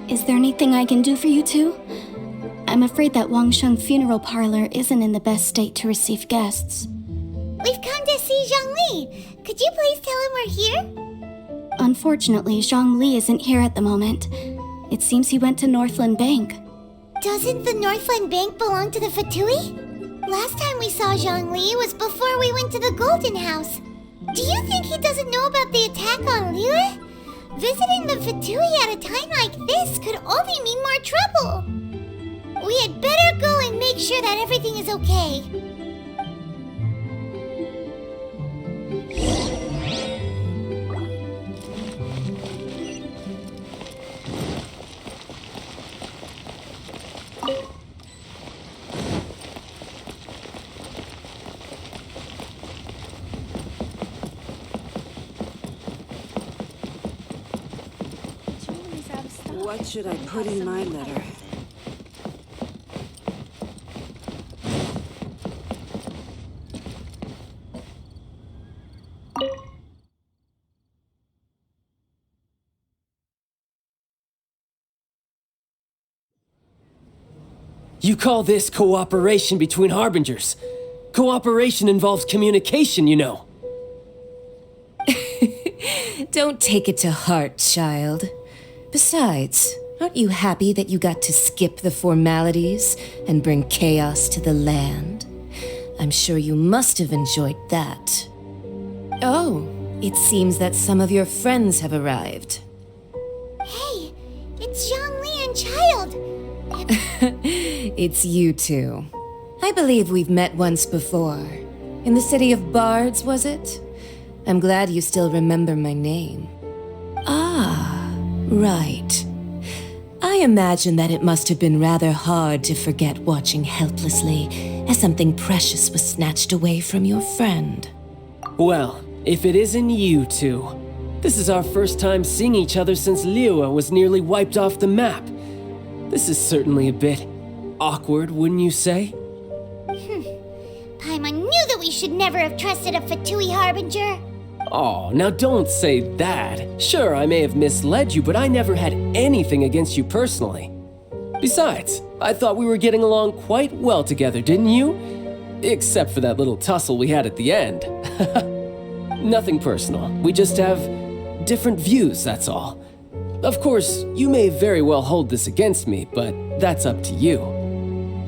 Is there anything I can do for you two? I'm afraid that Wangsheng funeral parlor isn't in the best state to receive guests. We've come to see Zhongli. Could you please tell him we're here? Unfortunately, Zhongli isn't here at the moment. It seems he went to Northland Bank. Doesn't the Northland Bank belong to the Fatui? Last time we saw Zhongli was before we went to the Golden House. Do you think he doesn't know about the attack on Liyue? Visiting the Fatui at a time like this could only mean more trouble. We had better go and make sure that everything is okay. What should I put in my letter? You call this cooperation between Harbingers? Cooperation involves communication, you know. Don't take it to heart, child. Besides, aren't you happy that you got to skip the formalities and bring chaos to the land? I'm sure you must have enjoyed that. Oh, it seems that some of your friends have arrived. Hey, it's Zhongli and Child. It's you two. I believe we've met once before. In the city of Bards, was it? I'm glad you still remember my name. Ah, right. I imagine that it must have been rather hard to forget watching helplessly as something precious was snatched away from your friend. Well, if it isn't you two. This is our first time seeing each other since Liyue was nearly wiped off the map. This is certainly a bit awkward, wouldn't you say? Paimon knew that we should never have trusted a Fatui Harbinger. Oh, now don't say that. Sure, I may have misled you, but I never had anything against you personally. Besides, I thought we were getting along quite well together, didn't you? Except for that little tussle we had at the end. Nothing personal. We just have different views, that's all. Of course, you may very well hold this against me, but that's up to you.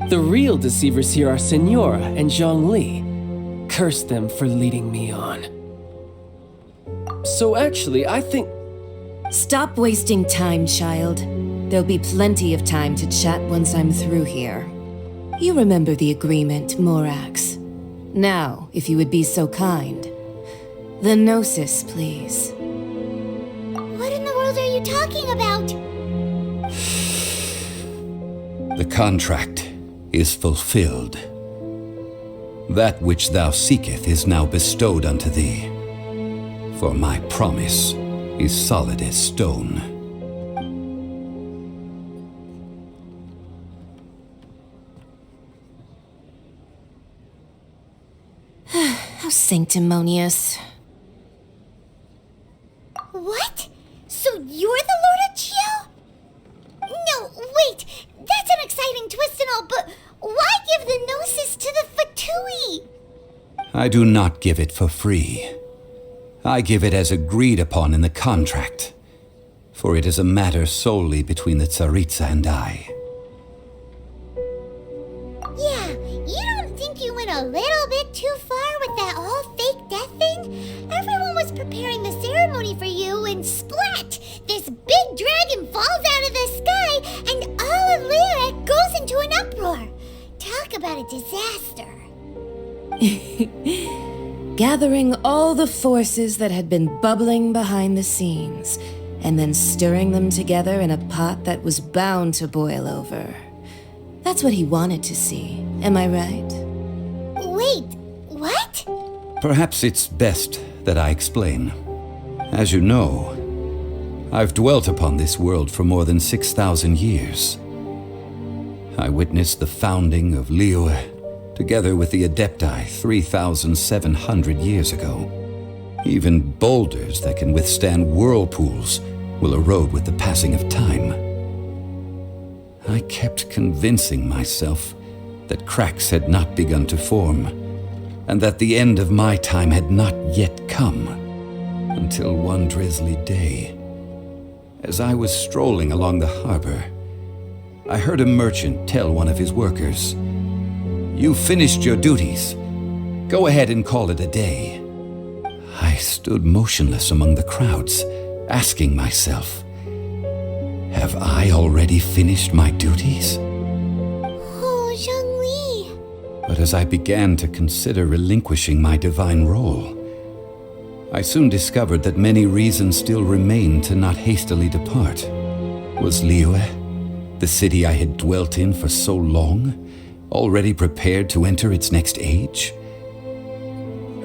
The real deceivers here are Senora and Zhongli. Curse them for leading me on. So actually, I think... Stop wasting time, child. There'll be plenty of time to chat once I'm through here. You remember the agreement, Morax. Now, if you would be so kind. The Gnosis, please. What in the world are you talking about? The contract is fulfilled. That which thou seeketh is now bestowed unto thee. For my promise is solid as stone. How sanctimonious. What? So you're the Lord of Chiao? No, wait! That's an exciting twist and all, but why give the Gnosis to the Fatui? I do not give it for free. I give it as agreed upon in the contract, for it is a matter solely between the Tsaritsa and I. Yeah, you don't think you went a little bit too far with that whole fake death thing? Everyone was preparing the ceremony for you, and splat! This big dragon falls out of the sky, and all of Liyue goes into an uproar. Talk about a disaster. gathering all the forces that had been bubbling behind the scenes, and then stirring them together in a pot that was bound to boil over. That's what he wanted to see, am I right? Wait, what? Perhaps it's best that I explain. As you know, I've dwelt upon this world for more than 6,000 years. I witnessed the founding of Liyue, together with the Adepti 3,700 years ago. Even boulders that can withstand whirlpools will erode with the passing of time. I kept convincing myself that cracks had not begun to form, and that the end of my time had not yet come, until one drizzly day, as I was strolling along the harbor, I heard a merchant tell one of his workers, "You've finished your duties. Go ahead and call it a day." I stood motionless among the crowds, asking myself, have I already finished my duties? Oh, Zhongli. But as I began to consider relinquishing my divine role, I soon discovered that many reasons still remained to not hastily depart. Was Liyue, the city I had dwelt in for so long, already prepared to enter its next age?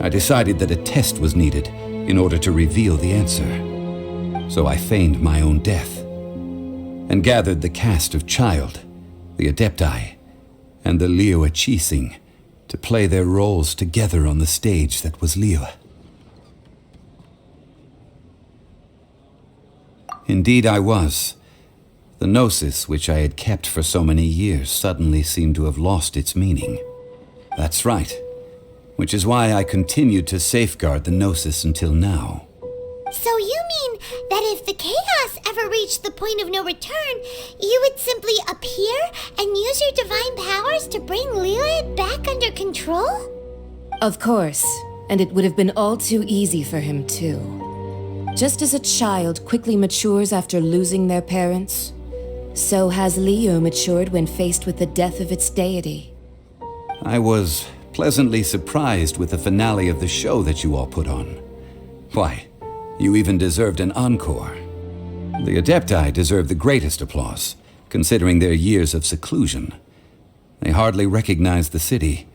I decided that a test was needed in order to reveal the answer. So I feigned my own death and gathered the cast of Child, the Adepti, and the Liyue Qixing to play their roles together on the stage that was Liyue. Indeed I was. The gnosis which I had kept for so many years suddenly seemed to have lost its meaning. That's right, which is why I continued to safeguard the gnosis until now. So you mean that if the chaos ever reached the point of no return, you would simply appear and use your divine powers to bring Liyue back under control? Of course, and it would have been all too easy for him too. Just as a child quickly matures after losing their parents, so has Liyue matured when faced with the death of its deity. I was pleasantly surprised with the finale of the show that you all put on. Why, you even deserved an encore. The Adepti deserve the greatest applause, considering their years of seclusion. They hardly recognized the city,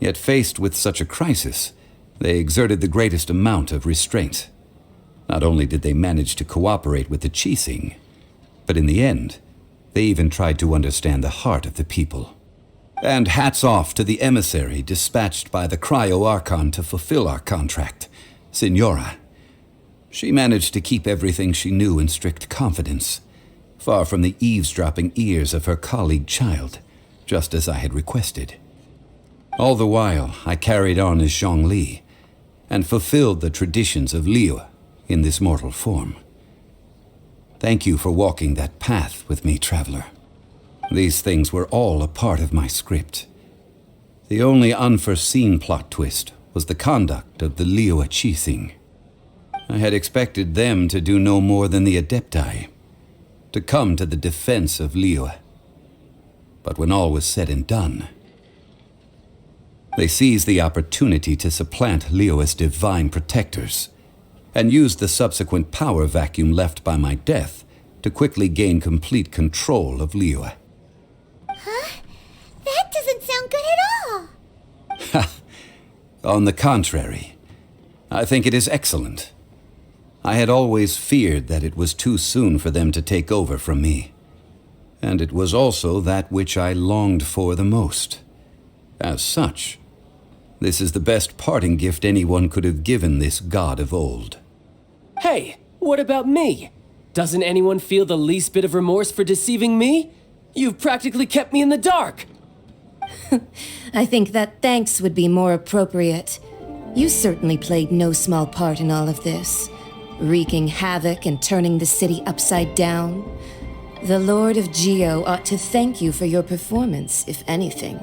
yet faced with such a crisis, they exerted the greatest amount of restraint. Not only did they manage to cooperate with the Qixing, but in the end, they even tried to understand the heart of the people. And hats off to the emissary dispatched by the Cryo-Archon to fulfill our contract, Signora. She managed to keep everything she knew in strict confidence, far from the eavesdropping ears of her colleague Child, just as I had requested. All the while, I carried on as Zhongli, and fulfilled the traditions of Liyue in this mortal form. Thank you for walking that path with me, Traveler. These things were all a part of my script. The only unforeseen plot twist was the conduct of the Liyue Qixing. I had expected them to do no more than the Adepti, to come to the defense of Liyue. But when all was said and done, they seized the opportunity to supplant Liyue's divine protectors, and used the subsequent power vacuum left by my death to quickly gain complete control of Liyue. Huh? That doesn't sound good at all. On the contrary, I think it is excellent. I had always feared that it was too soon for them to take over from me, and it was also that which I longed for the most. As such, this is the best parting gift anyone could have given this god of old. Hey, what about me? Doesn't anyone feel the least bit of remorse for deceiving me? You've practically kept me in the dark. I think that thanks would be more appropriate. You certainly played no small part in all of this, wreaking havoc and turning the city upside down. The Lord of Geo ought to thank you for your performance, if anything.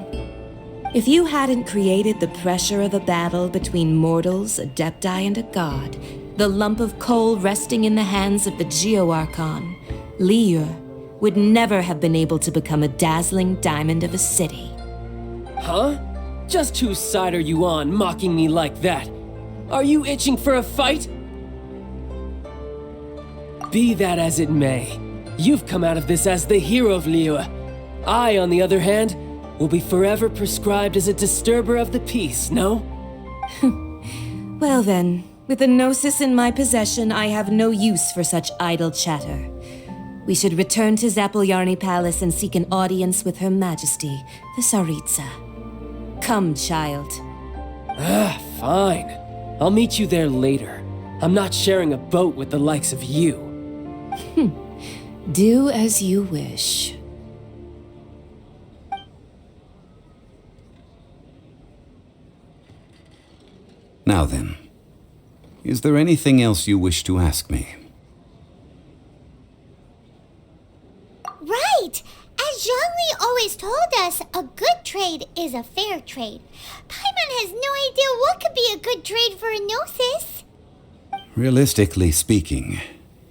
If you hadn't created the pressure of a battle between mortals, Adepti, and a god, the lump of coal resting in the hands of the Geo-Archon, Liyue would never have been able to become a dazzling diamond of a city. Huh? Just whose side are you on, mocking me like that? Are you itching for a fight? Be that as it may, you've come out of this as the hero of Liyue. I, on the other hand, will be forever prescribed as a disturber of the peace, no? Well then, with the Gnosis in my possession, I have no use for such idle chatter. We should return to Zapoljarny Palace and seek an audience with Her Majesty, the Tsaritsa. Come, child. Fine. I'll meet you there later. I'm not sharing a boat with the likes of you. Do as you wish. Now then, is there anything else you wish to ask me? Right! As Zhongli always told us, a good trade is a fair trade. Paimon has no idea what could be a good trade for a Gnosis. Realistically speaking,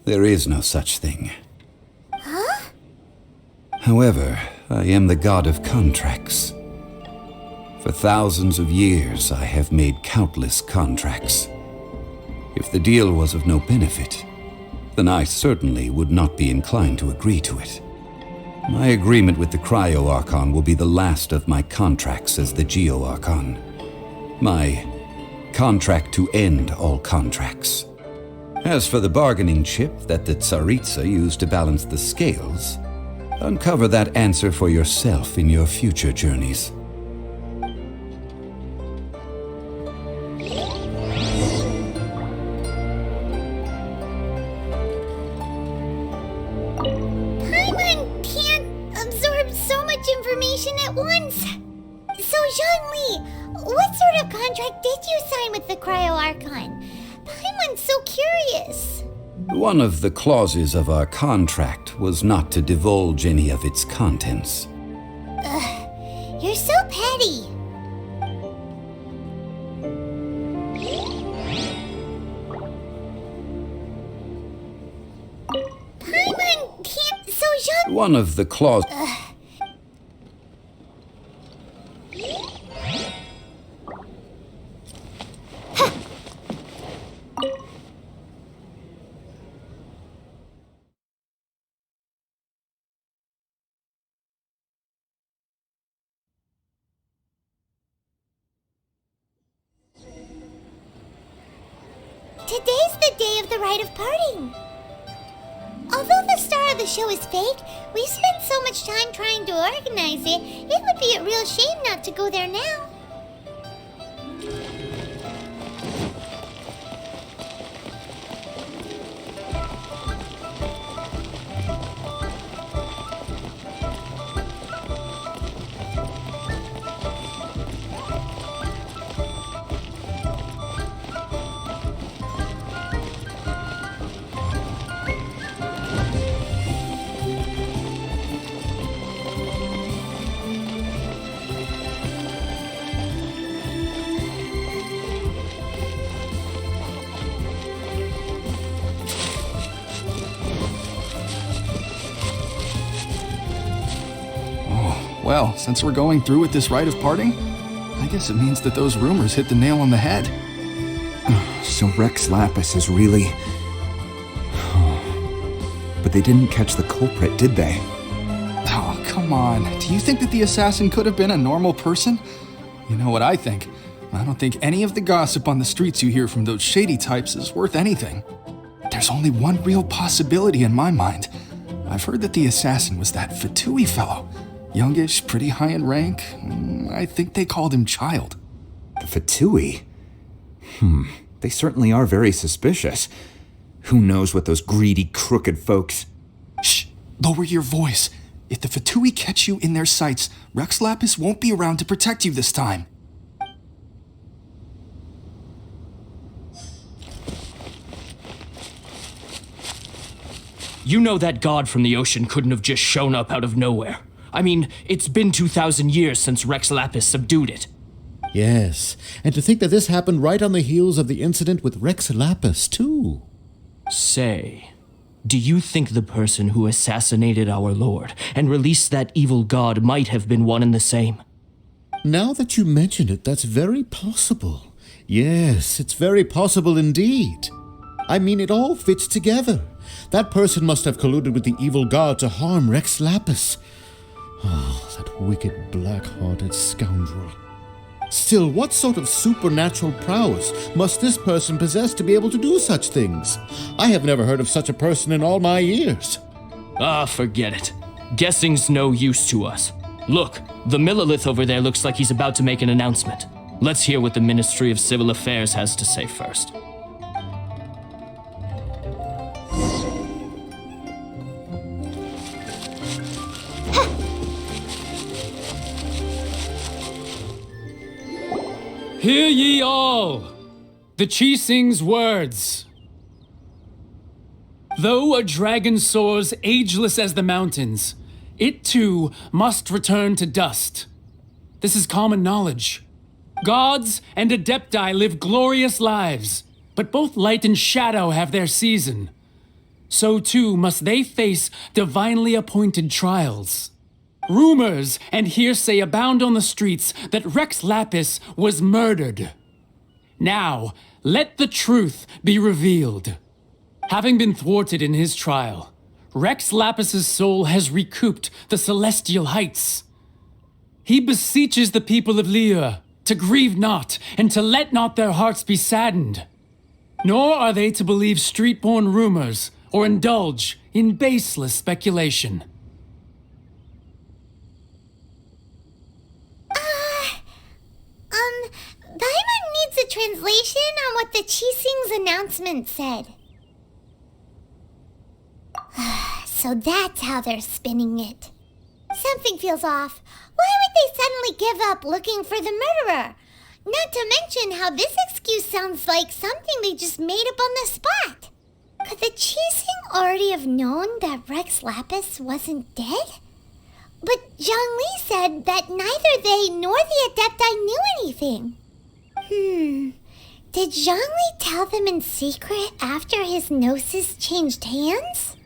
there is no such thing. Huh? However, I am the god of contracts. For thousands of years, I have made countless contracts. If the deal was of no benefit, then I certainly would not be inclined to agree to it. My agreement with the Cryo Archon will be the last of my contracts as the Geo Archon. My contract to end all contracts. As for the bargaining chip that the Tsaritsa used to balance the scales, uncover that answer for yourself in your future journeys. Paimon can't absorb so much information at once. So, Zhongli, what sort of contract did you sign with the Cryo Archon? Paimon's so curious. One of the clauses of our contract was not to divulge any of its contents. You're so petty. Paimon can't. So, Zhongli. One of the clauses. Today's the day of the rite of parting. Although the star of the show is fake, we spent so much time trying to organize it, it would be a real shame not to go there now. Well, since we're going through with this rite of parting, I guess it means that those rumors hit the nail on the head. So Rex Lapis is really... But they didn't catch the culprit, did they? Oh, come on. Do you think that the assassin could have been a normal person? You know what I think? I don't think any of the gossip on the streets you hear from those shady types is worth anything. There's only one real possibility in my mind. I've heard that the assassin was that Fatui fellow. Youngish, pretty high in rank. I think they called him Child. The Fatui? They certainly are very suspicious. Who knows what those greedy, crooked folks... Shh! Lower your voice. If the Fatui catch you in their sights, Rex Lapis won't be around to protect you this time. You know that god from the ocean couldn't have just shown up out of nowhere. I mean, it's been 2,000 years since Rex Lapis subdued it. Yes, and to think that this happened right on the heels of the incident with Rex Lapis, too. Say, do you think the person who assassinated our lord and released that evil god might have been one and the same? Now that you mention it, that's very possible. Yes, it's very possible indeed. I mean, it all fits together. That person must have colluded with the evil god to harm Rex Lapis. Oh, that wicked, black-hearted scoundrel. Still, what sort of supernatural prowess must this person possess to be able to do such things? I have never heard of such a person in all my years. Ah, forget it. Guessing's no use to us. Look, the Millilith over there looks like he's about to make an announcement. Let's hear what the Ministry of Civil Affairs has to say first. Hear ye all, the Qixing's words. Though a dragon soars ageless as the mountains, it too must return to dust. This is common knowledge. Gods and Adepti live glorious lives, but both light and shadow have their season. So too must they face divinely appointed trials. Rumors and hearsay abound on the streets that Rex Lapis was murdered. Now, let the truth be revealed. Having been thwarted in his trial, Rex Lapis's soul has recouped the celestial heights. He beseeches the people of Liyue to grieve not and to let not their hearts be saddened. Nor are they to believe street-born rumors or indulge in baseless speculation. Daimon needs a translation on what the Qixing's announcement said. So that's how they're spinning it. Something feels off. Why would they suddenly give up looking for the murderer? Not to mention how this excuse sounds like something they just made up on the spot. Could the Qixing already have known that Rex Lapis wasn't dead? But Zhongli said that neither they nor the Adepti knew anything. Did Zhongli tell them in secret after his gnosis changed hands?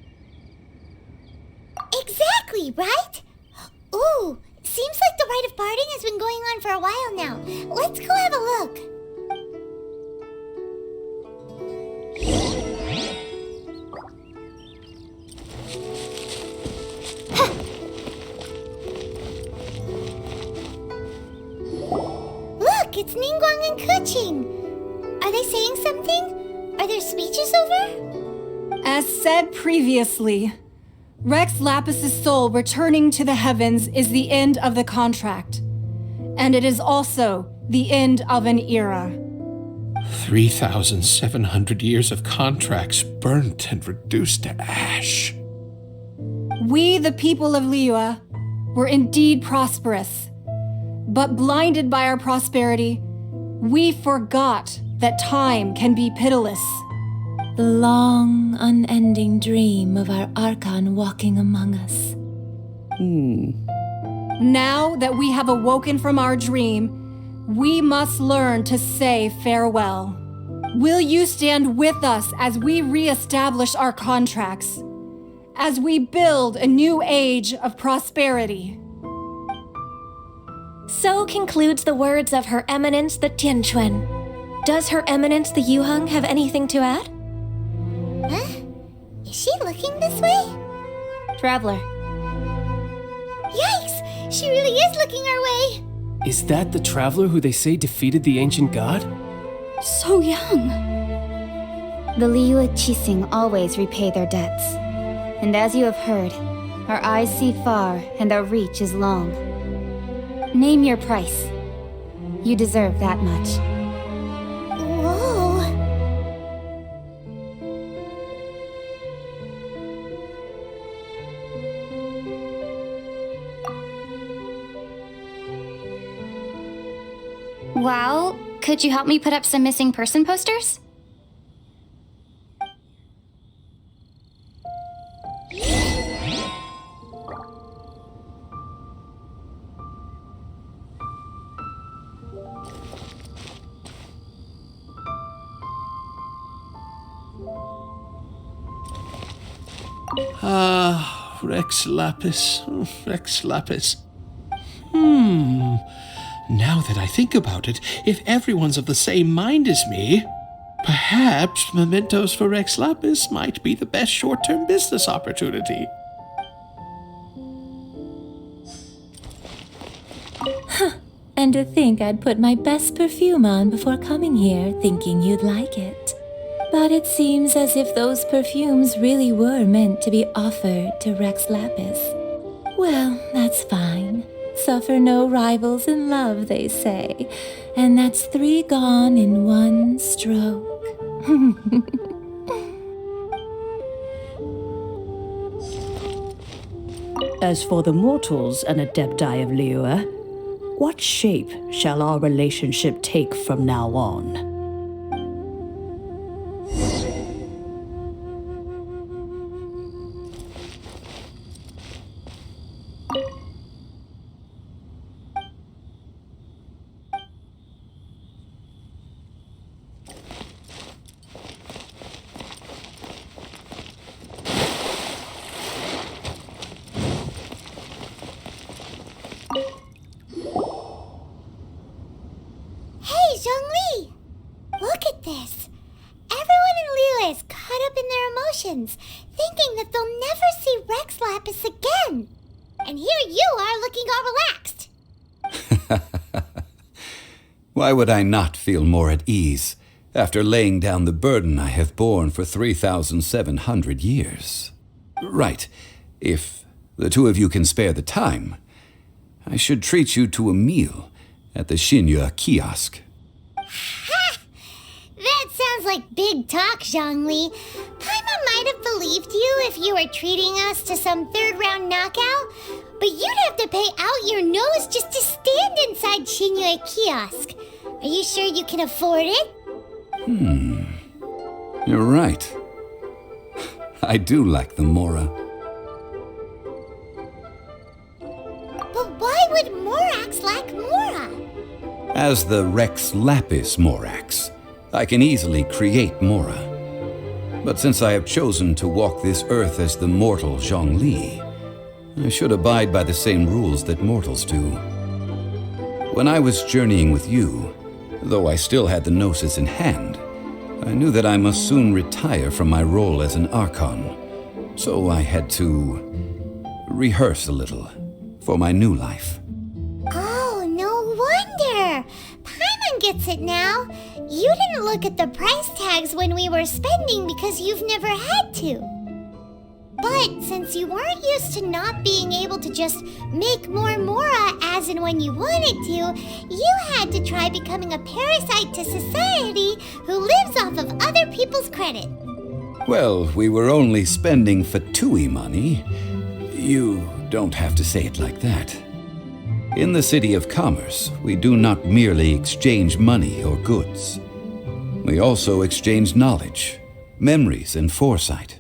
Exactly, right? Ooh, seems like the rite of parting has been going on for a while now. Let's go have a look. Look, it's Ningguang and Keqing. Are they saying something? Are their speeches over? As said previously, Rex Lapis's soul returning to the heavens is the end of the contract. And it is also the end of an era. 3,700 years of contracts burnt and reduced to ash. We, the people of Liyue, were indeed prosperous. But blinded by our prosperity, we forgot that time can be pitiless. The long, unending dream of our Archon walking among us. Now that we have awoken from our dream, we must learn to say farewell. Will you stand with us as we re-establish our contracts? As we build a new age of prosperity? So concludes the words of Her Eminence the Tianquan. Does Her Eminence the Yuheng have anything to add? Huh? Is she looking this way? Traveler. Yikes! She really is looking our way! Is that the traveler who they say defeated the ancient god? So young. The Liyue Qixing always repay their debts. And as you have heard, our eyes see far and our reach is long. Name your price. You deserve that much. Whoa! Well, could you help me put up some missing person posters? Rex Lapis. Rex Lapis. Now that I think about it, if everyone's of the same mind as me, perhaps mementos for Rex Lapis might be the best short-term business opportunity. And to think I'd put my best perfume on before coming here, thinking you'd like it. But it seems as if those perfumes really were meant to be offered to Rex Lapis. Well, that's fine. Suffer no rivals in love, they say. And that's 3 gone in 1 stroke. As for the mortals and adepti of Liyue, what shape shall our relationship take from now on? Hey, Zhongli! Look at this. Everyone in Liyue is caught up in their emotions, thinking that they'll never see Rex Lapis again. And here you are looking all relaxed. Why would I not feel more at ease after laying down the burden I have borne for 3,700 years? Right, if the two of you can spare the time, I should treat you to a meal at the Xinyu kiosk. Ha! That sounds like big talk, Zhongli. Paimon might have believed you if you were treating us to some third-round knockout, but you'd have to pay out your nose just to stand inside Xinyu kiosk. Are you sure you can afford it? You're right. I do like the Mora. But why would Morax lack Mora? As the Rex Lapis Morax, I can easily create Mora. But since I have chosen to walk this earth as the mortal Zhongli, I should abide by the same rules that mortals do. When I was journeying with you, though I still had the Gnosis in hand, I knew that I must soon retire from my role as an Archon, so I had to rehearse a little for my new life. Oh, no wonder! Paimon gets it now. You didn't look at the price tags when we were spending because you've never had to. But since you weren't used to not being able to just make more Mora as and when you wanted to, you had to try becoming a parasite to society who lives off of other people's credit. Well, we were only spending Fatui money. You don't have to say it like that. In the City of Commerce, we do not merely exchange money or goods. We also exchange knowledge, memories, and foresight,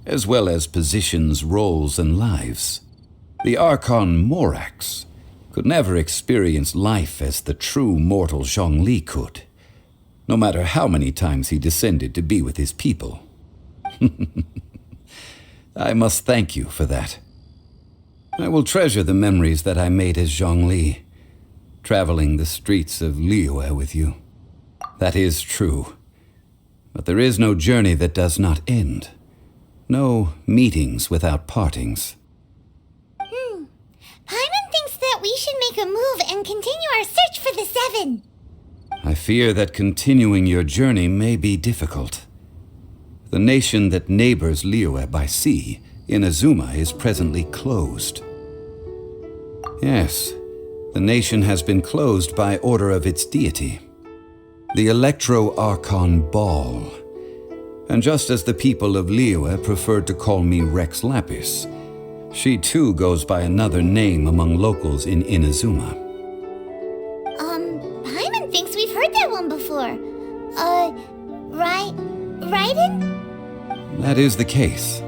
as well as positions, roles, and lives. The Archon Morax could never experience life as the true mortal Zhongli could, no matter how many times he descended to be with his people. I must thank you for that. I will treasure the memories that I made as Zhongli, traveling the streets of Liyue with you. That is true. But there is no journey that does not end. No meetings without partings. Paimon thinks that we should make a move and continue our search for the 7. I fear that continuing your journey may be difficult. The nation that neighbors Liyue by sea, Inazuma, is presently closed. Yes, the nation has been closed by order of its deity, the Electro-Archon Ball. And just as the people of Liyue preferred to call me Rex Lapis, she too goes by another name among locals in Inazuma. Paimon thinks we've heard that one before. Raiden? That is the case.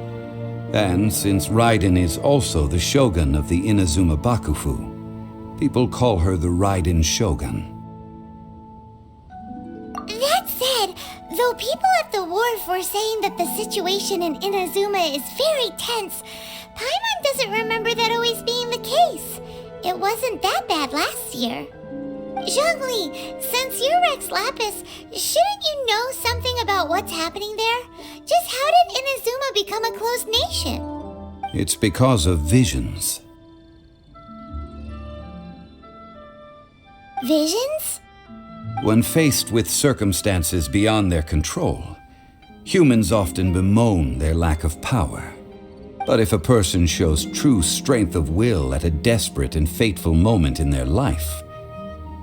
And since Raiden is also the shogun of the Inazuma Bakufu, people call her the Raiden Shogun. That said, though people at the wharf were saying that the situation in Inazuma is very tense, Paimon doesn't remember that always being the case. It wasn't that bad last year. Zhongli, since you're Rex Lapis, shouldn't you know something about what's happening there? Just how did Inazuma become a closed nation? It's because of visions. Visions? When faced with circumstances beyond their control, humans often bemoan their lack of power. But if a person shows true strength of will at a desperate and fateful moment in their life,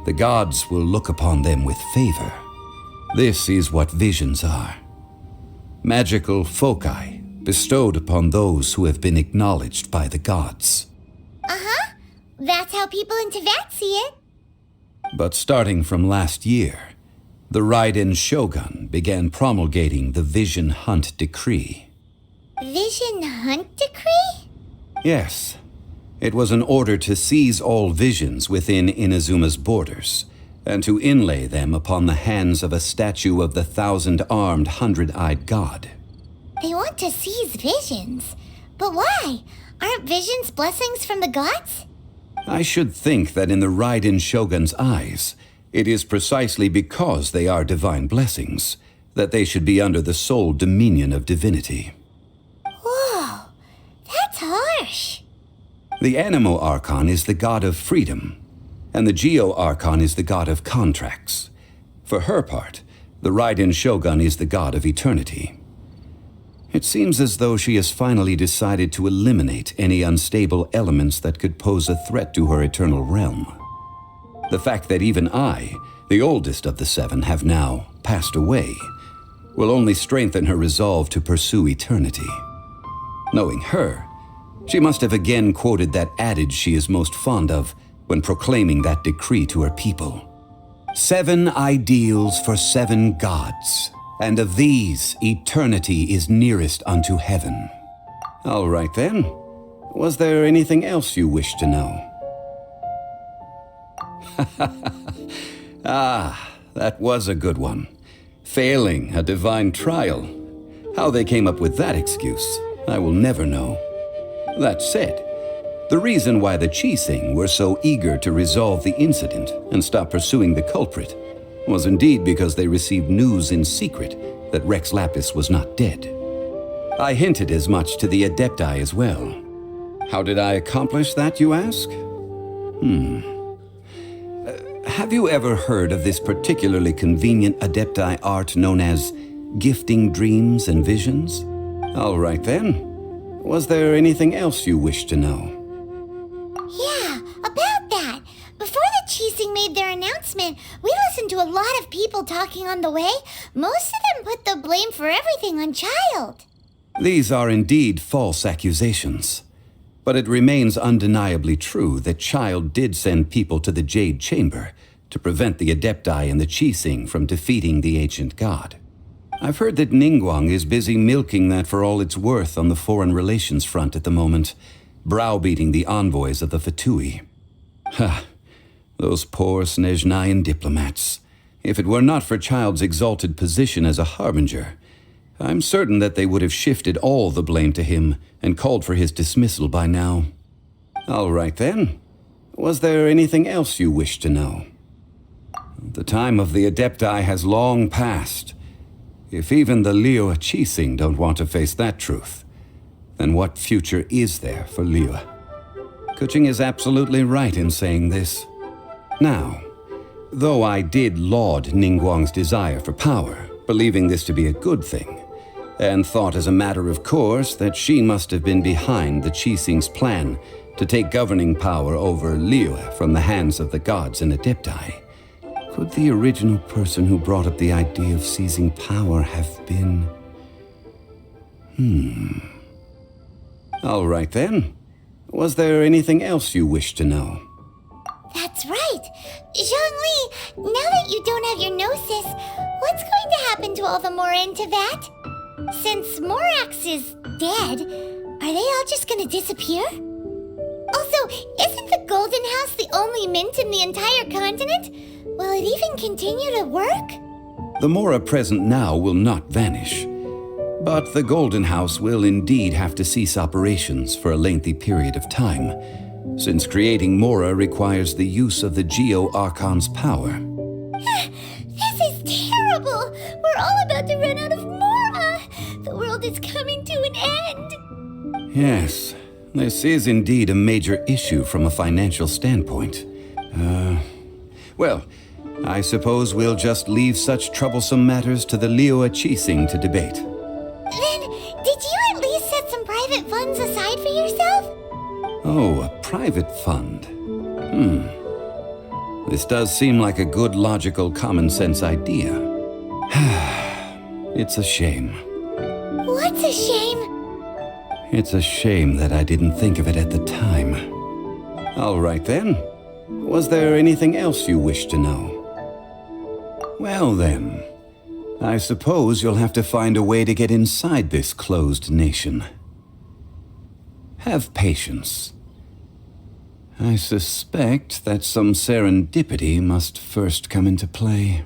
the gods will look upon them with favor. This is what visions are. Magical foci bestowed upon those who have been acknowledged by the gods. Uh-huh. That's how people in Teyvat see it. But starting from last year, the Raiden Shogun began promulgating the Vision Hunt Decree. Vision Hunt Decree? Yes. It was an order to seize all visions within Inazuma's borders, and to inlay them upon the hands of a statue of the 1,000-armed, 100-eyed god. They want to seize visions. But why? Aren't visions blessings from the gods? I should think that in the Raiden Shogun's eyes, it is precisely because they are divine blessings that they should be under the sole dominion of divinity. Whoa, that's harsh. The Anemo Archon is the god of freedom, and the Geo Archon is the god of contracts. For her part, the Raiden Shogun is the god of eternity. It seems as though she has finally decided to eliminate any unstable elements that could pose a threat to her eternal realm. The fact that even I, the oldest of the seven, have now passed away, will only strengthen her resolve to pursue eternity. Knowing her, she must have again quoted that adage she is most fond of when proclaiming that decree to her people. 7 ideals for 7 gods, and of these, eternity is nearest unto heaven. All right then. Was there anything else you wished to know? Ah, that was a good one. Failing a divine trial. How they came up with that excuse, I will never know. That said, the reason why the Qixing were so eager to resolve the incident and stop pursuing the culprit was indeed because they received news in secret that Rex Lapis was not dead. I hinted as much to the Adepti as well. How did I accomplish that, you ask? Have you ever heard of this particularly convenient Adepti art known as gifting dreams and visions? All right then. Was there anything else you wished to know? Yeah, about that. Before the Qixing made their announcement, we listened to a lot of people talking on the way. Most of them put the blame for everything on Child. These are indeed false accusations. But it remains undeniably true that Child did send people to the Jade Chamber to prevent the Adepti and the Qixing from defeating the ancient god. I've heard that Ningguang is busy milking that for all it's worth on the foreign relations front at the moment, browbeating the envoys of the Fatui. Ha! Those poor Snezhnayan diplomats. If it were not for Child's exalted position as a harbinger, I'm certain that they would have shifted all the blame to him and called for his dismissal by now. All right then. Was there anything else you wish to know? The time of the Adepti has long passed. If even the Liyue Qixing don't want to face that truth, then what future is there for Liyue? Kuching is absolutely right in saying this. Now, though I did laud Ningguang's desire for power, believing this to be a good thing, and thought as a matter of course that she must have been behind the Qixing's plan to take governing power over Liyue from the hands of the gods and Adepti, could the original person who brought up the idea of seizing power have been... All right then. Was there anything else you wished to know? That's right. Zhongli, now that you don't have your gnosis, what's going to happen to all the Mora in Teyvat? Since Morax is dead, are they all just gonna disappear? Also, isn't the Golden House the only mint in the entire continent? Will it even continue to work? The Mora present now will not vanish. But the Golden House will indeed have to cease operations for a lengthy period of time, since creating Mora requires the use of the Geo-Archon's power. This is terrible! We're all about to run out of Mora! The world is coming to an end! Yes, this is indeed a major issue from a financial standpoint. Well, I suppose we'll just leave such troublesome matters to the Liyue Harbour to debate. Then, did you at least set some private funds aside for yourself? Oh, a private fund. This does seem like a good, logical, common-sense idea. It's a shame. What's a shame? It's a shame that I didn't think of it at the time. All right then. Was there anything else you wish to know? Well then, I suppose you'll have to find a way to get inside this closed nation. Have patience. I suspect that some serendipity must first come into play.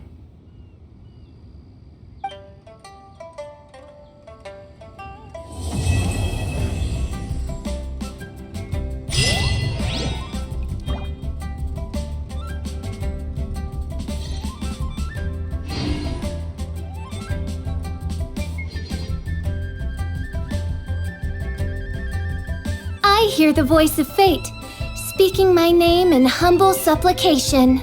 I hear the voice of fate, speaking my name in humble supplication.